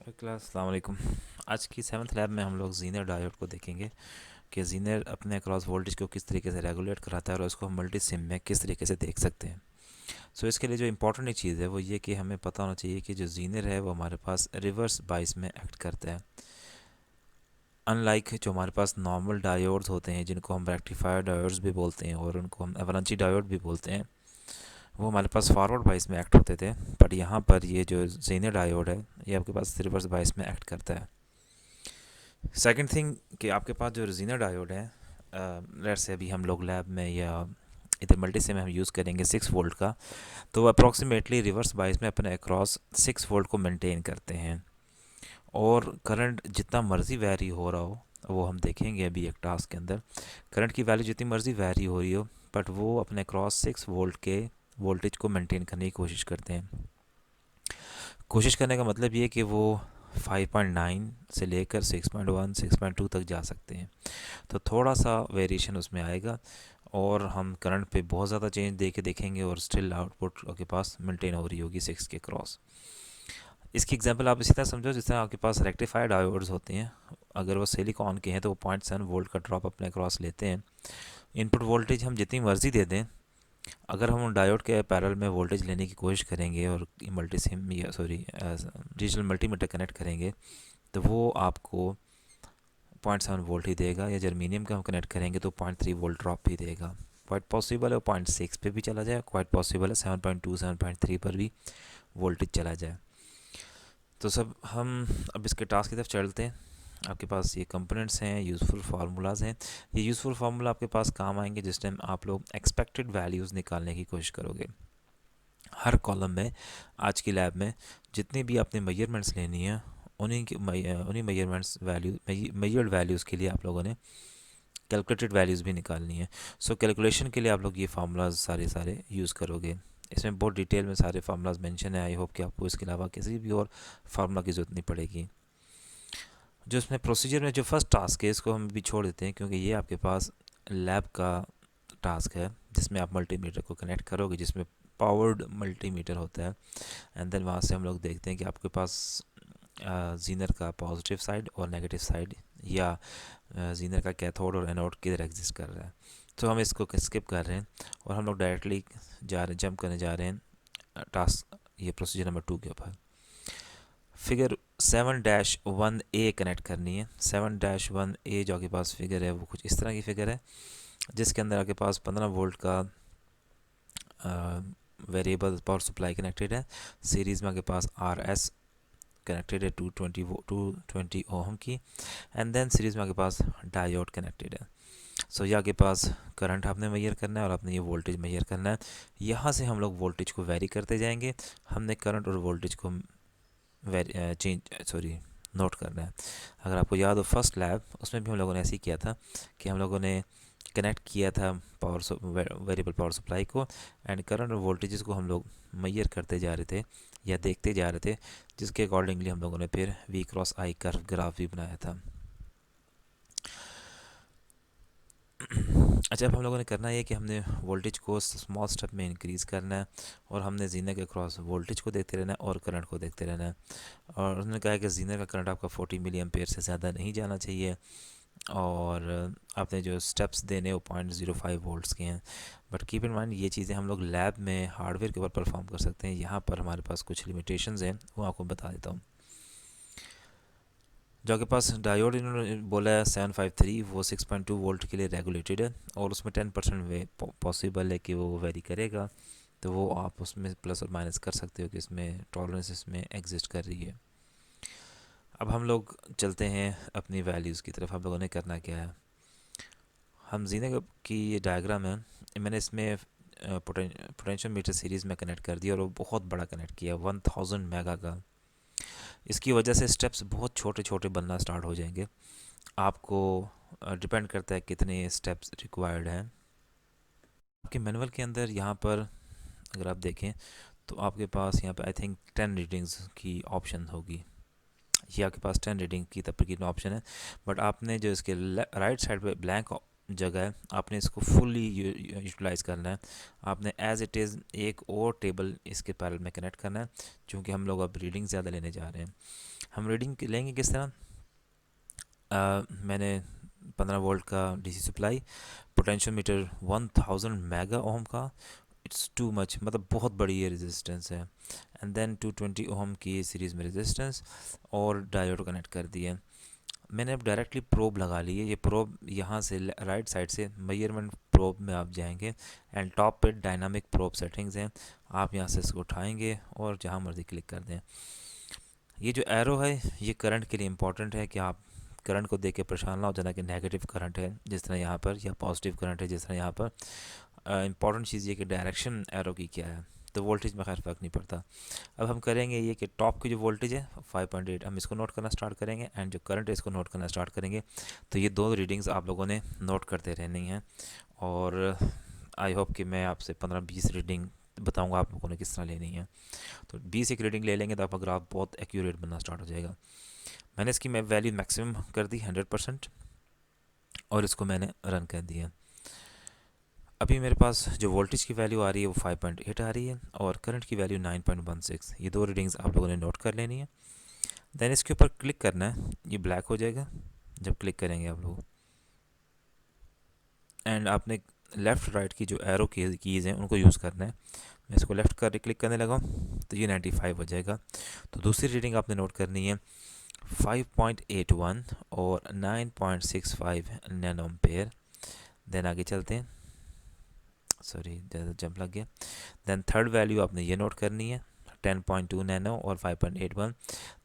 Class अस्सलाम वालेकुम। आज की सेवन्थ लैब में हम लोग जीनर डायोड को देखेंगे कि जीनर अपने क्रॉस वोल्टेज को किस तरीके से रेगुलेट कराता है और उसको हम मल्टी सिम में किस तरीके से देख सकते हैं। इसके लिए जो इम्पोर्टेंट एक चीज़ है वो ये कि हमें पता होना चाहिए कि जो जीनर है वो हमारे पास रिवर्स बाइस में एक्ट करता है। अनलाइक जो हमारे पास नॉर्मल डायोड्स होते हैं जिनको हम रेक्टिफायर डायोड्स भी बोलते हैं और उनको हम एवलांची डायोड भी बोलते हैं, वो हमारे पास फॉरवर्ड बाइस में एक्ट होते थे। बट यहाँ पर ये जो जीनर डायोड है ये आपके पास रिवर्स बाइस में एक्ट करता है। सेकंड थिंग कि आपके पास जो रेजिना डायोड है, लेट्स से अभी हम लोग लैब में या इधर मल्टी से में हम यूज़ करेंगे 6 वोल्ट का, तो वो अप्रॉक्सीमेटली रिवर्स बाइस में अपने अक्रॉस 6 वोल्ट को मेंटेन करते हैं। और करंट जितना मर्ज़ी वैरी हो रहा हो, वो हम देखेंगे अभी एक टास्क के अंदर, करंट की वैल्यू जितनी मर्ज़ी वैरी हो रही हो बट वो अपने क्रॉस 6 वोल्ट के वोल्टेज को मेंटेन करने की कोशिश करते हैं। कोशिश करने का मतलब ये कि वो 5.9 से लेकर 6.1 6.2 तक जा सकते हैं। तो थोड़ा सा वेरिएशन उसमें आएगा और हम करंट पे बहुत ज़्यादा चेंज दे के देखेंगे और स्टिल आउटपुट आपके पास मेंटेन हो रही होगी 6 के क्रॉस। इसकी एग्जांपल आप इसी तरह समझो जिस तरह आपके पास रेक्टिफाइड डायोड्स होते हैं। अगर वो सिलिकॉन के हैं तो वो 0.7 वोल्ट का ड्रॉप अपने क्रॉस लेते हैं। इनपुट वोल्टेज हम जितनी मर्ज़ी दे दें, अगर हम डायोड के पैरेलल में वोल्टेज लेने की कोशिश करेंगे और मल्टी सिम या सॉरी डिजिटल मल्टीमीटर कनेक्ट करेंगे, तो वो आपको 0.7 वोल्ट ही देगा। या जर्मीनियम का हम कनेक्ट करेंगे तो 0.3 वोल्ट ड्रॉप ही देगा। क्वाइट पॉसिबल है 0.6 पे भी चला जाए, क्वाइट पॉसिबल है 7.2 7.3 पर भी वोल्टेज चला जाए। तो सब हम अब इसके टास्क की तरफ चलते हैं। आपके पास ये कंपोनेंट्स हैं, यूज़फुल फार्मूलाज हैं। ये यूज़फुल फार्मूला आपके पास काम आएंगे जिस टाइम आप लोग एक्सपेक्टेड वैल्यूज़ निकालने की कोशिश करोगे। हर कॉलम में आज की लैब में जितनी भी आपने मेजरमेंट्स लेनी है, उन्हीं मेजरमेंट्स मेजर्ड वैल्यूज़ के लिए आप लोगों ने कैलकुलेटेड वैल्यूज़ भी निकालनी है। कैलकुलेशन के लिए आप लोग ये फार्मूलाज सारे सारे यूज़ करोगे। इसमें बहुत डिटेल में सारे फार्मूलाज मेंशन है। आई होप कि आपको इसके अलावा किसी भी और फार्मूला की ज़रूरत नहीं पड़ेगी। जो इसमें प्रोसीजर में जो फर्स्ट टास्क है इसको हम भी छोड़ देते हैं क्योंकि ये आपके पास लैब का टास्क है जिसमें आप मल्टीमीटर को कनेक्ट करोगे, जिसमें पावर्ड मल्टीमीटर होता है। एंड देन वहाँ से हम लोग देखते हैं कि आपके पास जीनर का पॉजिटिव साइड और नेगेटिव साइड या जीनर का कैथोड और एनोड किधर एग्जिस्ट कर रहा है। तो हम इसको स्किप कर रहे हैं और हम लोग डायरेक्टली जंप करने जा रहे हैं टास्क ये प्रोसीजर नंबर 2 के ऊपर। फिगर 7-1A कनेक्ट करनी है। 7-1A जो आपके पास फिगर है वो कुछ इस तरह की फिगर है जिसके अंदर आपके पास 15 वोल्ट का वेरिएबल पावर सप्लाई कनेक्टेड है। सीरीज़ में आपके पास RS कनेक्टेड है 220 ओम की। एंड देन सीरीज़ में आपके पास डायोड कनेक्टेड है। ये आपके पास करंट आपने मेजर करना है और आपने ये वोल्टेज मेजर करना है। यहाँ से हम लोग वोल्टेज को वेरी करते जाएंगे। हमने करंट और वोल्टेज को नोट करना है। अगर आपको याद हो फर्स्ट लैब उसमें भी हम लोगों ने ऐसे ही किया था कि हम लोगों ने कनेक्ट किया था वेरिएबल पावर सप्लाई को एंड करंट और वोल्टेजेस को हम लोग मेजर करते जा रहे थे या देखते जा रहे थे, जिसके अकॉर्डिंगली हम लोगों ने फिर V cross I curve graph भी बनाया था। अच्छा, अब हम लोगों ने करना है कि हमने वोल्टेज को स्मॉल स्टेप में इंक्रीज़ करना है और हमने जीना के क्रॉस वोल्टेज को देखते रहना है और करंट को देखते रहना है। और उन्होंने कहा कि जीना का करंट आपका 40 मिली एम्पेयर से ज़्यादा नहीं जाना चाहिए और आपने जो स्टेप्स देने वो 0.05 वोल्ट्स के हैं। बट कीप इन माइंड ये चीज़ें हम लोग लैब में हार्डवेयर के ऊपर परफॉर्म कर सकते हैं। यहाँ पर हमारे पास कुछ लिमिटेशंस हैं, वो आपको बता देता हूँ। जो आपके पास डायोड इन्होंने बोला है 753, वो 6.2 वोल्ट के लिए रेगुलेटेड है और उसमें 10% वे पॉसिबल है कि वो वेरी करेगा। तो वो आप उसमें प्लस और माइनस कर सकते हो कि इसमें टॉलरेंस इसमें एग्जिस्ट कर रही है। अब हम लोग चलते हैं अपनी वैल्यूज़ की तरफ। हम लोगों ने करना क्या है, हम जीने की ये डायग्राम है, मैंने इसमें पोटेंशियल मीटर सीरीज़ में कनेक्ट कर दिया और वो बहुत बड़ा कनेक्ट किया 1000 मेगा का। इसकी वजह से स्टेप्स बहुत छोटे छोटे बनना स्टार्ट हो जाएंगे। आपको डिपेंड करता है कितने स्टेप्स रिक्वायर्ड हैं। आपके मैनुअल के अंदर यहाँ पर अगर आप देखें तो आपके पास यहाँ पे आई थिंक 10 रीडिंग्स की ऑप्शन होगी। ये आपके पास 10 रीडिंग की तब की ऑप्शन है। बट आपने जो इसके राइट साइड पे ब्लैंक जगह है, आपने इसको फुल्ली यूटिलाइज़ करना है। आपने एज इट इज़ एक और टेबल इसके पैरेलल में कनेक्ट करना है क्योंकि हम लोग अब रीडिंग ज़्यादा लेने जा रहे हैं। हम रीडिंग लेंगे किस तरह, मैंने 15 वोल्ट का DC supply, potential meter 1000 mega ohm का, इट्स टू मच, मतलब बहुत बड़ी ये रेजिस्टेंस है। एंड देन 220 ओम की सीरीज़ में रेजिस्टेंस, और डायोड कनेक्ट कर दिए। मैंने अब डायरेक्टली प्रोब लगा ली है। ये प्रोब यहाँ से राइट साइड से मेजरमेंट प्रोब में आप जाएंगे, एंड टॉप पे डायनामिक प्रोब सेटिंग्स हैं, आप यहाँ से इसको उठाएंगे और जहाँ मर्ज़ी क्लिक कर दें। ये जो एरो है ये करंट के लिए इम्पॉर्टेंट है, कि आप करंट को देख के परेशान ना हो जाना कि नेगेटिव करंट है जिस तरह यहाँ पर, या पॉजिटिव करंट है जिस तरह यहाँ पर। इम्पॉर्टेंट चीज़ ये कि डायरेक्शन एरो की क्या है, तो वोल्टेज में खैर फ़र्क नहीं पड़ता। अब हम करेंगे ये कि टॉप की जो वोल्टेज है 5.8, हम इसको नोट करना स्टार्ट करेंगे, एंड जो करंट है इसको नोट करना स्टार्ट करेंगे। तो ये दो रीडिंग्स आप लोगों ने नोट करते रहनी हैं, और आई होप कि मैं आपसे 15-20 रीडिंग बताऊंगा आप लोगों ने किस तरह लेनी है। तो 20 एक रीडिंग ले लेंगे तो आपका ग्राफ बहुत एक्यूरेट बनना स्टार्ट हो जाएगा। मैंने इसकी मैं वैल्यू मैक्सिमम कर दी 100%, और इसको मैंने रन कर दिया। अभी मेरे पास जो वोल्टेज की वैल्यू आ रही है वो 5.8 आ रही है, और करंट की वैल्यू 9.16। ये दो रीडिंग्स आप लोगों ने नोट कर लेनी है। देन इसके ऊपर क्लिक करना है, ये ब्लैक हो जाएगा जब क्लिक करेंगे आप लोग, एंड आपने लेफ़्ट राइट की जो एरो कीज़ हैं उनको यूज़ करना है। मैं इसको लेफ़्ट कर क्लिक करने लगा तो ये 95 हो जाएगा। तो दूसरी रीडिंग आपने नोट करनी है 5.81 और 9.65 नैनो एम्पेयर। देन आगे चलते हैं, सॉरी ज़्यादा जंप लग गया। देन थर्ड वैल्यू आपने ये नोट करनी है 10.2 नैनो और 5.81।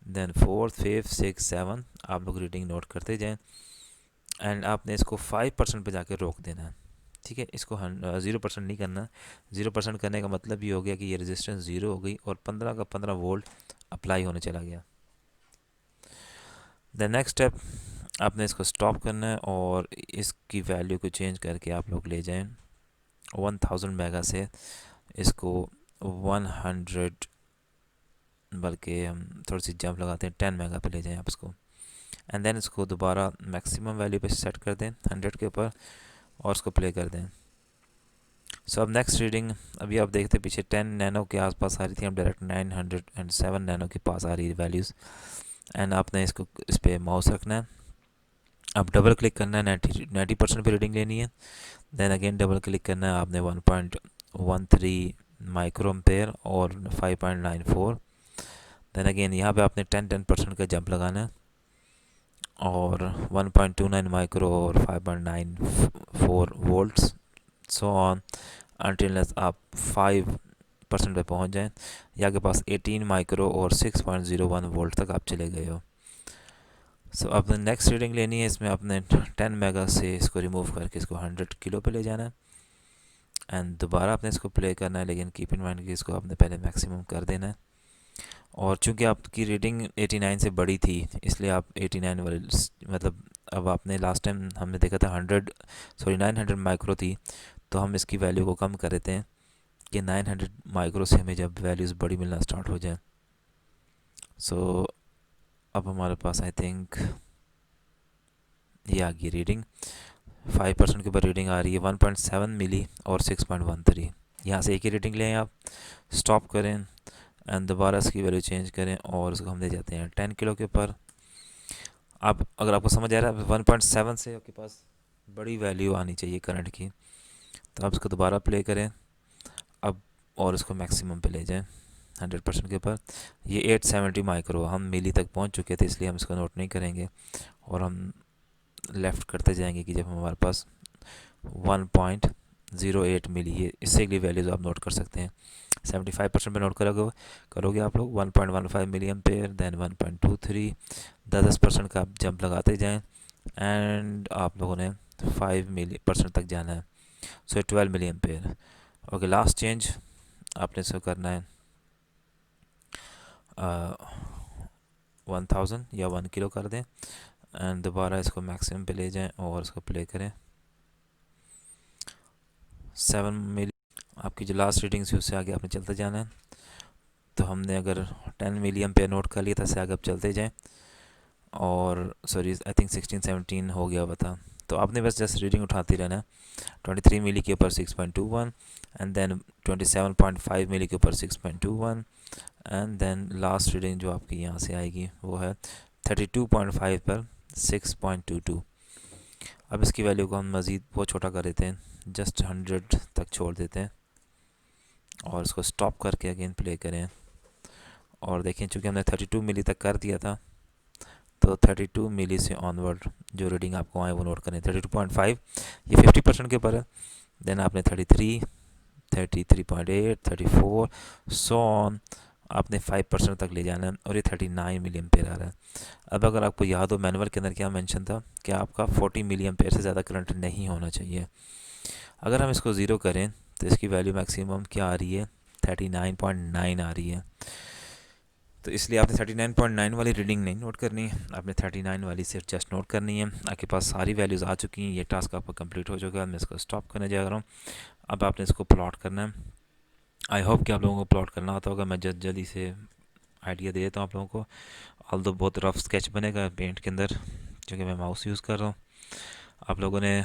Then fourth, fifth, six, seven आप लोग रीडिंग नोट करते जाएं, एंड आपने इसको 5% पे जाके रोक देना है। ठीक है, इसको 0% नहीं करना। 0% करने का मतलब ये हो गया कि ये रेजिस्टेंस 0 हो गई और 15 का 15 वोल्ट अप्लाई होने चला गया। द नेक्स्ट स्टेप, आपने इसको स्टॉप करना है और इसकी वैल्यू को चेंज करके आप लोग ले जाएं 1000 मेगा से इसको 100, बल्कि हम थोड़ी सी जंप लगाते हैं 10 मेगा पे ले जाएं आप इसको, एंड देन इसको दोबारा मैक्सिमम वैल्यू पे सेट कर दें 100 के ऊपर, और उसको प्ले कर दें। सो अब नेक्स्ट रीडिंग अभी आप देखते पीछे 10 नैनो के आसपास आ रही थी, अब डायरेक्ट 907 नैनो के पास आ रही है वैल्यूज़, एंड आपने इसको इस पर माउस रखना है। अब डबल क्लिक करना है, 90% पे रीडिंग लेनी है। देन अगेन डबल क्लिक करना है आपने 1.13 माइक्रो एम्पेयर और 5.94। देन अगेन यहाँ पे आपने 10% का जंप लगाना है, और 1.29 माइक्रो और 5.94 वोल्ट्स, सो ऑन अनटिल आप 5% पे पहुंच जाएं, या के पास 18 माइक्रो और 6.01 वोल्ट तक आप चले गए हो। सो अब नेक्स्ट रीडिंग लेनी है, इसमें आपने 10 मेगा से इसको रिमूव करके इसको 100 किलो पे ले जाना है, एंड दोबारा आपने इसको प्ले करना है, लेकिन कीप इन माइंड कि इसको आपने पहले मैक्सिमम कर देना है। और चूंकि आपकी रीडिंग 89 से बड़ी थी इसलिए आप 89 वाले, मतलब अब आपने लास्ट टाइम हमने देखा था 900 माइक्रो थी, तो हम इसकी वैल्यू को कम कर देते हैं कि 900 माइक्रो से हमें जब वैल्यूज़ बड़ी मिलना स्टार्ट हो जाए। सो अब हमारे पास आई थिंक ये आ गई रीडिंग 5% के ऊपर रीडिंग आ रही है 1.7 मिली और 6.13। यहाँ से एक ही रीडिंग लें आप, स्टॉप करें एंड दोबारा इसकी वैल्यू चेंज करें और उसको हम ले जाते हैं 10 किलो के ऊपर। आप अगर आपको समझ आ रहा है 1.7 से आपके पास बड़ी वैल्यू आनी चाहिए करंट की, तो आप इसको दोबारा प्ले करें अब, और इसको मैक्सिमम पे ले जाएं 100% के ऊपर। ये 870 माइक्रो, हम मिली तक पहुंच चुके थे इसलिए हम इसको नोट नहीं करेंगे, और हम लेफ़्ट करते जाएंगे कि जब हमारे पास 1.08 मिली है, इससे अगली वैल्यूज़ आप नोट कर सकते हैं। 75% पे नोट करोगे आप लोग 1.15 मिली एम्पेयर, देन 1.23, 10% का आप जंप लगाते जाएं, एंड आप लोगों ने 5% तक जाना है, so 12 milli ampere. Okay, last change आपने इसको करना है 1000 या 1 किलो कर दें, एंड दोबारा इसको मैक्सिमम पे ले जाएं और इसको प्ले करें 7 मिली। आपकी जो लास्ट रीडिंग थी उससे आगे आपने चलते जाना है। तो हमने अगर 10 मिली एम्पेयर नोट कर लिया था, इससे आगे आप चलते जाएं, और सॉरी आई थिंक 16-17 हो गया हुआ था, तो आपने बस जस्ट रीडिंग उठाती रहना है। 23 मिली के ऊपर 6.21 एंड देन 27.5 मिली के ऊपर 6.21 एंड देन लास्ट रीडिंग जो आपकी यहाँ से आएगी वो है 32.5 पर 6.22। अब इसकी वैल्यू को हम मज़ीद बहुत छोटा कर देते हैं, जस्ट 100 तक छोड़ देते हैं और इसको स्टॉप करके अगेन प्ले करें और देखें चूँकि हमने 32 मिली तक कर दिया था तो 32 मिली से ऑनवर्ड जो रीडिंग आपको आए वो नोट करें। 32.5 ये 50% के ऊपर है, देन आपने 33, 33.8, 34 सो ऑन आपने 5% तक ले जाना है और ये 39 मिली एम्पेयर आ रहा है। अब अगर आपको याद हो मैनुअल के अंदर क्या मेंशन था कि आपका 40 मिली एम्पेयर से ज़्यादा करंट नहीं होना चाहिए। अगर हम इसको ज़ीरो करें तो इसकी वैल्यू मैक्सिमम क्या आ रही है, 39.9 आ रही है। तो इसलिए आपने 39.9 वाली रीडिंग नहीं नोट करनी है, आपने 39 वाली सिर्फ जस्ट नोट करनी है। आपके पास सारी वैल्यूज़ आ चुकी हैं, ये टास्क आपका कंप्लीट हो चुका है। मैं इसको स्टॉप करने जा रहा हूँ। अब आपने इसको प्लॉट करना है। आई होप कि आप लोगों को प्लॉट करना आता होगा। मैं जल्दी से आइडिया दे देता हूँ आप लोगों को। ऑल्दो बहुत रफ स्केच बनेगा पेंट के अंदर क्योंकि मैं माउस यूज़ कर रहा हूँ। आप लोगों ने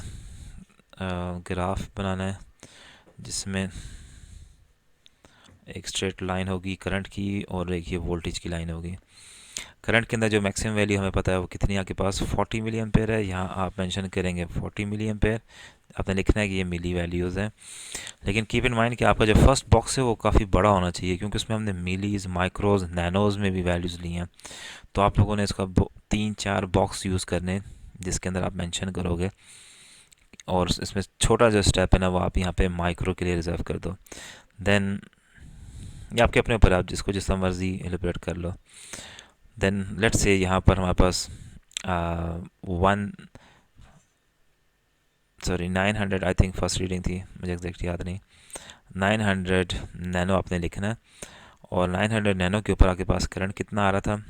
ग्राफ बनाना है जिसमें एक स्ट्रेट लाइन होगी करंट की और एक ये वोल्टेज की लाइन होगी। करंट के अंदर जो मैक्सिमम वैल्यू हमें पता है वो कितनी आपके पास 40 मिली एम्पेयर है। यहाँ आप मेंशन करेंगे 40 मिली एम्पेयर। आपने लिखना है कि ये मिली वैल्यूज़ हैं, लेकिन कीप इन माइंड कि आपका जो फर्स्ट बॉक्स है वो काफ़ी बड़ा होना चाहिए क्योंकि उसमें हमने मिलीज़, माइक्रोज़, नैनोज़ में भी वैल्यूज़ ली हैं। तो आप लोगों ने इसका 3-4 बॉक्स यूज़ करने जिसके अंदर आप मेंशन करोगे और इसमें छोटा जो स्टेप है ना वो आप यहाँ पे माइक्रो के लिए रिजर्व कर दो। देन ये आपके अपने ऊपर, आप जिसको जिस मर्ज़ी एलिब्रेट कर लो। देन लेट्स से यहाँ पर हमारे पास 900 आई थिंक फर्स्ट रीडिंग थी, मुझे एग्जैक्ट याद नहीं। 900 नैनो आपने लिखना है और 900 नैनो के ऊपर आपके पास करंट कितना आ रहा था,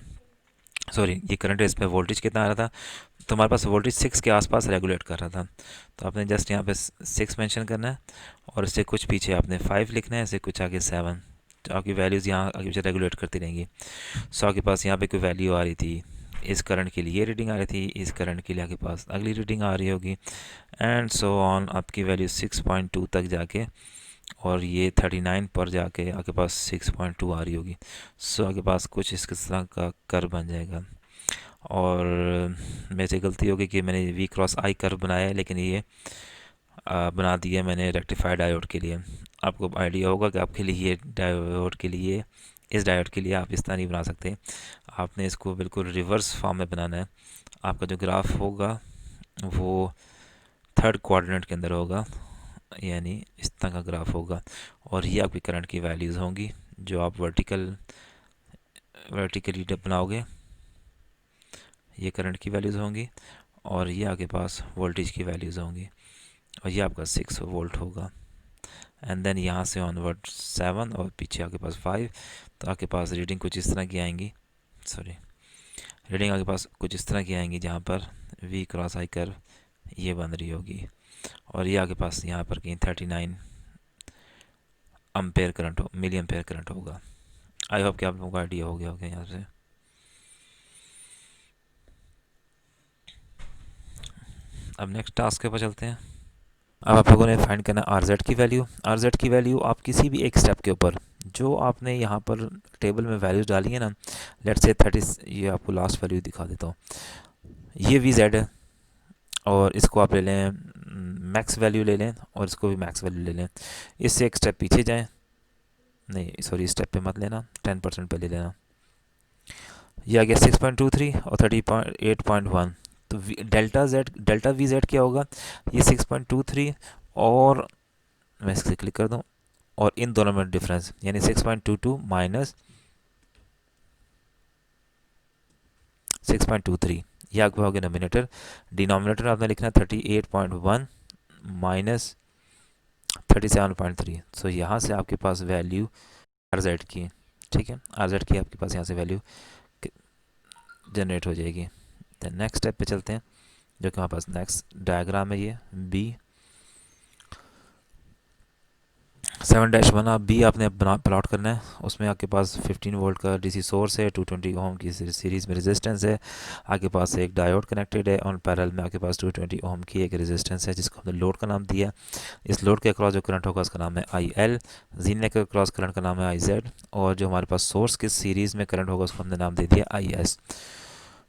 सॉरी ये करंट है, इस पर वोल्टेज कितना आ रहा था। तो हमारे पास वोल्टेज 6 के आसपास रेगुलेट कर रहा था। तो आपने जस्ट यहाँ पे 6 मेंशन करना है और इससे कुछ पीछे आपने 5 लिखना है, इससे कुछ आगे 7। तो आपकी वैल्यूज़ यहाँ आगे पीछे रेगुलेट करती रहेंगी। सो आपके पास यहाँ पे कोई वैल्यू आ रही थी, इस करंट के लिए रीडिंग आ रही थी, इस करंट के लिए आपके पास अगली रीडिंग आ रही होगी एंड सो ऑन। आपकी वैल्यू 6.2 तक जाके और ये 39 पर जाके आपके पास 6.2 आ रही होगी। सो आपके पास कुछ इस तरह का कर्व बन जाएगा। और मेरे से गलती होगी कि मैंने वी क्रॉस आई कर्व बनाया है, लेकिन ये बना दिया मैंने रेक्टिफाइड डायोड के लिए। आपको आइडिया होगा कि आपके लिए ये डायोड के लिए, इस डायोड के लिए आप इस तरह नहीं बना सकते, आपने इसको बिल्कुल रिवर्स फॉर्म में बनाना है। आपका जो ग्राफ होगा वो थर्ड क्वाड्रेंट के अंदर होगा, यानी इस तरह का ग्राफ होगा और ये आपकी करंट की वैल्यूज़ होंगी जो आप वर्टिकली बनाओगे। ये करंट की वैल्यूज़ होंगी और ये आपके पास वोल्टेज की वैल्यूज़ होंगी और ये आपका 6 वोल्ट होगा। एंड देन यहाँ से ऑनवर्ड 7 और पीछे आपके पास 5। तो आपके पास रीडिंग कुछ इस तरह की आएंगी, रीडिंग आपके पास कुछ इस तरह की आएंगी जहाँ पर वी क्रॉस आई कर्व ये बन रही होगी और ये आपके पास यहाँ पर कहीं 39 अम्पेयर करंट हो, मिली एम्पेयर करंट होगा। आई होप कि आप लोगों को आइडिया हो गया होगा यहाँ से। अब नेक्स्ट टास्क के ऊपर चलते हैं। अब आप लोगों ने फाइंड करना आर जेड की वैल्यू। आर जेड की वैल्यू आप किसी भी एक स्टेप के ऊपर जो आपने यहाँ पर टेबल में वैल्यूज डाली है ना, लेट्स से 30, ये आपको लास्ट वैल्यू दिखा देता हूँ। ये वी जेड है और इसको आप ले लें मैक्स वैल्यू ले लें और इसको भी मैक्स वैल्यू ले लें। इससे एक स्टेप पीछे जाएं, नहीं सॉरी स्टेप पे मत लेना, 10% पे ले लेना। ये आ गया 6.23 और 38.1। तो डेल्टा वी जेड क्या होगा, ये 6.23 और मैं इससे क्लिक कर दूं और इन दोनों में डिफरेंस यानी 6.22 माइनस 6.23, ये आपको हो गया नोमिनेटर। डिनोमिनेटर आपने लिखना 38.1 माइनस 37.3। सो यहाँ से आपके पास वैल्यू आर जेड की, ठीक है, आर जेड की आपके पास यहाँ से वैल्यू जनरेट हो जाएगी। देन नेक्स्ट स्टेप पे चलते हैं जो कि हमारे पास नेक्स्ट डायग्राम है, ये बी 7-1 आप बी आपने बना प्लॉट करना है। उसमें आपके पास 15 वोल्ट का डीसी सोर्स है, 220 ओम की सीरीज़ में रेजिस्टेंस है, आपके पास एक डायोड कनेक्टेड है और पैरेलल में आपके पास 220 ओम की एक रेजिस्टेंस है जिसको हमने लोड का नाम दिया। इस लोड के अक्रॉस जो करंट होगा उसका नाम है आई एल। जीने के अक्रॉस करंट का नाम है आई जेड। और जो हमारे पास सोर्स की सीरीज़ में करंट होगा उसको हमने नाम दे दिया आई एस।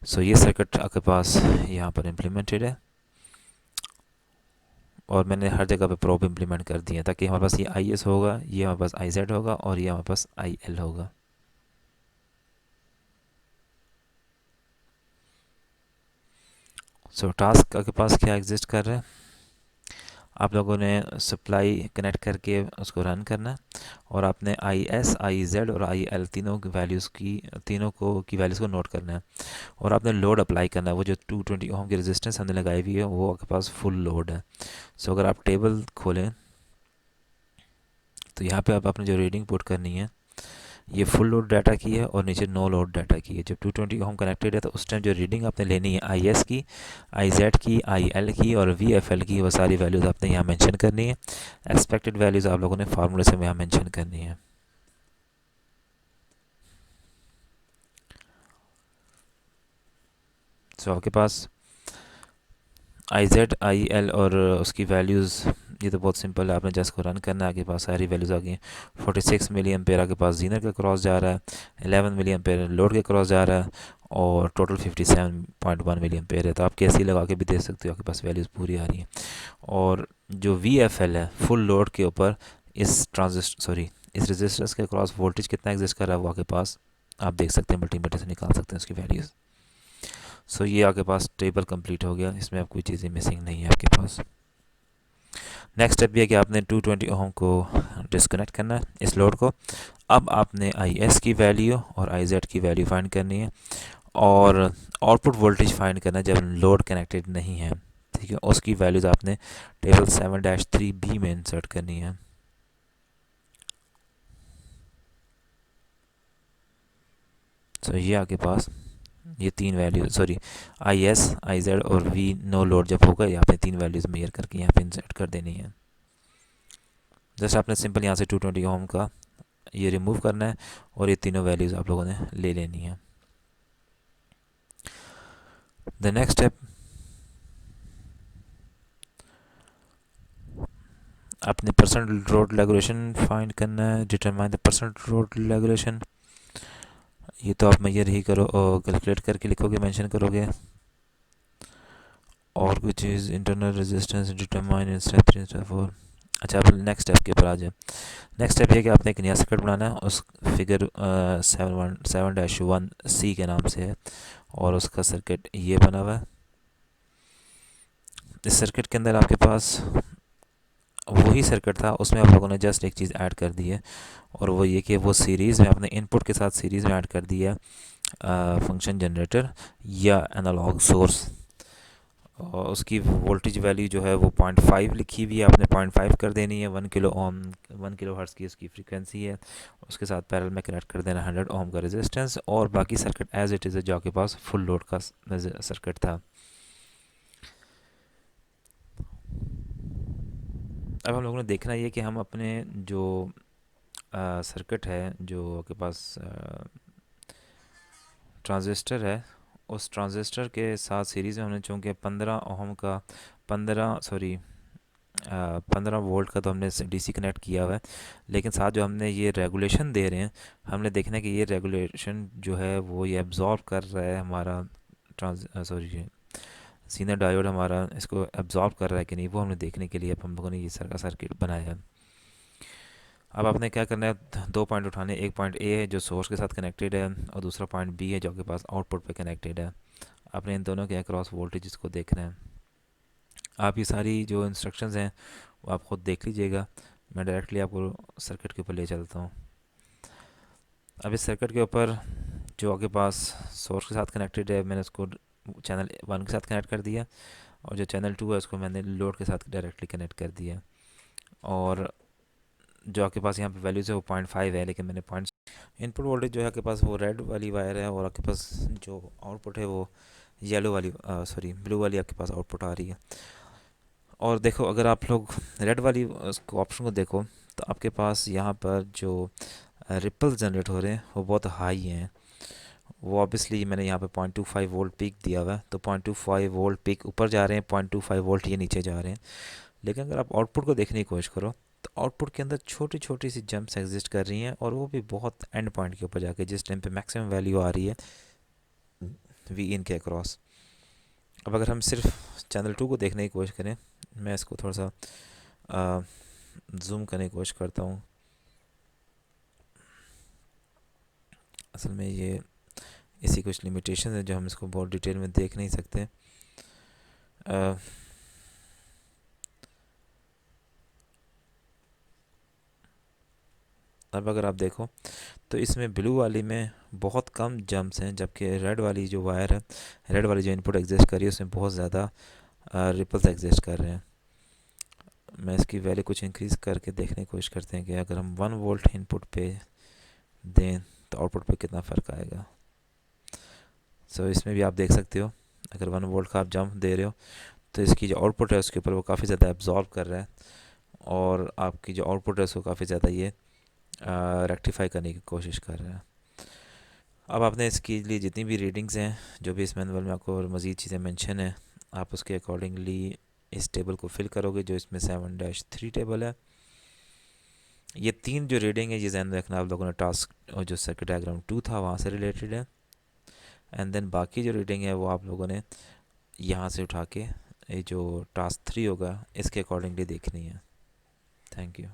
सो ये सर्किट आपके पास यहाँ पर इम्प्लीमेंटेड है और मैंने हर जगह पे प्रोब इम्प्लीमेंट कर दिए ताकि हमारे पास ये आई एस होगा, ये हमारे पास आई जेड होगा और ये हमारे पास आई एल होगा। सो टास्क आपके पास क्या एग्जिस्ट कर रहा है, आप लोगों ने सप्लाई कनेक्ट करके उसको रन करना है और आपने आई एस, आई जेड और आई एल तीनों की वैल्यूज़ की वैल्यूज़ को नोट करना है और आपने लोड अप्लाई करना है। वो जो 220 ओम की रेजिस्टेंस हमने लगाई हुई है वो आपके पास फुल लोड है। सो अगर आप टेबल खोलें तो यहाँ पे आप अपनी जो रीडिंग पुट करनी है ये फुल लोड डाटा की है और नीचे नो लोड डाटा की है। जब 220 ओम कनेक्टेड है तो उस टाइम जो रीडिंग आपने लेनी है आई एस की, आई जेड की, आई एल की और वी एफ एल की, वो सारी वैल्यूज़ आपने यहाँ मेंशन करनी है। एक्सपेक्टेड वैल्यूज़ आप लोगों ने फार्मूले से यहाँ मेंशन करनी है। सो आपके पास आई जेड, आई एल और उसकी वैल्यूज़ ये तो बहुत सिंपल है, आपने जस्ट को रन करना है। आपके पास सारी वैल्यूज़ आ गई हैं। 46 मिली एम्पेयर आपके पास जीनर के क्रॉस जा रहा है, 11 मिली एम्पेयर लोड के क्रॉस जा रहा है और टोटल 57.1 मिली एम्पेयर है। तो आप कैसे लगा के भी दे सकते हो, आपके पास वैल्यूज़ पूरी आ रही हैं। और जो वी एफ एल है फुल लोड के ऊपर इस रेजिस्टेंस के क्रॉस वोल्टेज कितना एग्जिस्ट कर रहा है वो आपके पास आप देख सकते हैं, मल्टीमीटर से निकाल सकते हैं उसकी वैल्यूज़। सो ये आपके पास टेबल कंप्लीट हो गया, इसमें अब कोई चीज़ें मिसिंग नहीं है आपके पास। नेक्स्ट स्टेप ये है कि आपने 220 ओम को डिस्कनेक्ट करना है इस लोड को। अब आपने आई एस की वैल्यू और आई जेड की वैल्यू फाइंड करनी है और आउटपुट वोल्टेज फाइंड करना है जब लोड कनेक्टेड नहीं है, ठीक है। उसकी वैल्यूज़ आपने टेबल 7-3 में इंसर्ट करनी है। सो ये आपके पास ये तीन value I S, I Z और वी नो लोड जब होगा ये आपने तीन वैल्यूज़ मेजर करके यहाँ पे इंसर्ट कर देनी है। जस्ट आपने सिंपल यहाँ से 220 ओम का ये रिमूव करना है और ये तीनों वैल्यूज़ आप लोगों ने ले लेनी है। द नेक्स्ट स्टेप आपने परसेंट रोड रेगुलेशन फाइंड करना है। Determine the percent road regulation, ये तो आप मेजर ही करो और कैलकुलेट करके लिखोगे, मेंशन करोगे। और कुछ चीज़ internal resistance determine in step 3 step 4। अच्छा आप नेक्स्ट स्टेप के ऊपर आ जाए। नेक्स्ट स्टेप ये कि आपने एक नया सर्किट बनाना है, उस फिगर 7-1 सी के नाम से है और उसका सर्किट ये बना हुआ है। इस सर्किट के अंदर आपके पास वही सर्किट था, उसमें आप लोगों ने जस्ट एक चीज़ ऐड कर दी है और वो ये कि वो सीरीज़ में आपने इनपुट के साथ सीरीज़ में ऐड कर दिया फंक्शन जनरेटर या एनालॉग सोर्स। और उसकी वोल्टेज वैल्यू जो है वो 0.5 लिखी हुई है, आपने 0.5 कर देनी है। 1 किलो हर्ट्ज़ की उसकी फ्रीक्वेंसी है। उसके साथ पैरेलल में कनेक्ट कर देना 100 ओम का रेजिस्टेंस और बाकी सर्किट एज इट इज़ है जो आपके पास फुल लोड का सर्किट था। अब हम लोगों ने देखना ये कि हम अपने जो सर्किट है, जो आपके पास ट्रांजिस्टर है, उस ट्रांजिस्टर के साथ सीरीज़ में हमने चूँकि 15 ओम का 15 वोल्ट का तो हमने डीसी कनेक्ट किया हुआ है, लेकिन साथ जो हमने ये रेगुलेशन दे रहे हैं, हमने देखना है कि ये रेगुलेशन जो है वो ये एब्जॉर्ब कर रहा है हमारा सीनर डायोड हमारा इसको एब्जॉर्ब कर रहा है कि नहीं, वो हमने देखने के लिए अब हम लोगों ने ये सर्किट बनाया है। अब आपने क्या करना है, दो पॉइंट उठाने, एक पॉइंट ए है जो सोर्स के साथ कनेक्टेड है और दूसरा पॉइंट बी है जो आपके पास आउटपुट पे कनेक्टेड है। आपने इन दोनों के अक्रॉस वोल्टेज को देखना है। आप ये सारी जो इंस्ट्रक्शंस हैं वो आप खुद देख लीजिएगा, मैं डायरेक्टली आपको सर्किट के ऊपर ले चलता हूँ। अब इस सर्किट के ऊपर जो आपके पास सोर्स के साथ कनेक्टेड है मैंने उसको चैनल 1 के साथ कनेक्ट कर दिया और जो चैनल 2 है उसको मैंने लोड के साथ डायरेक्टली कनेक्ट कर दिया। और जो आपके पास यहाँ पे वैल्यूज़ है वो 0.5 है, लेकिन मैंने पॉइंट इनपुट वोल्टेज जो है आपके पास वो रेड वाली वायर है और आपके पास जो आउटपुट है वो येलो वाली ब्लू वाली आपके पास आउटपुट आ रही है। और देखो अगर आप लोग रेड वाली उसको ऑप्शन को देखो तो आपके पास यहाँ पर जो रिपल जनरेट हो रहे हैं वो बहुत हाई हैं। वो ऑब्वियसली मैंने यहाँ पे 0.25 वोल्ट पीक दिया हुआ है, तो 0.25 वोल्ट पीक ऊपर जा रहे हैं, 0.25 वोल्ट ये नीचे जा रहे हैं। लेकिन अगर आप आउटपुट को देखने की कोशिश करो तो आउटपुट के अंदर छोटी छोटी सी जंप्स एग्जिस्ट कर रही हैं, और वो भी बहुत एंड पॉइंट के ऊपर जाके, जिस टाइम पे मैक्सिमम वैल्यू आ रही है वी इन के अक्रॉस। अब अगर हम सिर्फ चैनल 2 को देखने की कोशिश करें, मैं इसको थोड़ा सा जूम करने की कोशिश करता हूँ। असल में ये इसी कुछ लिमिटेशन है जो हम इसको बहुत डिटेल में देख नहीं सकते। अब अगर आप देखो तो इसमें ब्लू वाली में बहुत कम जंप्स हैं, जबकि रेड वाली जो वायर है, रेड वाली जो इनपुट एग्जिस्ट कर रही है उसमें बहुत ज़्यादा रिपल्स एग्जिस्ट कर रहे हैं। मैं इसकी वैल्यू कुछ इंक्रीज़ करके देखने की कोशिश करते हैं कि अगर हम 1 वोल्ट इनपुट पे दें तो आउटपुट पे कितना फ़र्क आएगा। सो इसमें भी आप देख सकते हो, अगर 1 वोल्ट का आप जंप दे रहे हो तो इसकी जो आउटपुट है उसके ऊपर वो काफ़ी ज़्यादा एब्जॉर्ब कर रहा है, और आपकी जो आउटपुट है उसको काफ़ी ज़्यादा ये रेक्टिफाई करने की कोशिश कर रहा है। अब आपने इसके लिए जितनी भी रीडिंग्स हैं, जो भी इस मैनुअल में आपको मज़ीद चीज़ें मेंशन है, आप उसके अकॉर्डिंगली इस टेबल को फिल करोगे जो इसमें 7-3 टेबल है। ये 3 जो रीडिंग है ये ध्यान में रखना आप लोगों ने, टास्क और जो सर्किट डायग्राम 2 था वहाँ से रिलेटेड है। एंड देन बाकी जो रीडिंग है वो आप लोगों ने यहाँ से उठा के ये जो टास्क 3 होगा इसके अकॉर्डिंगली देखनी है। Thank you.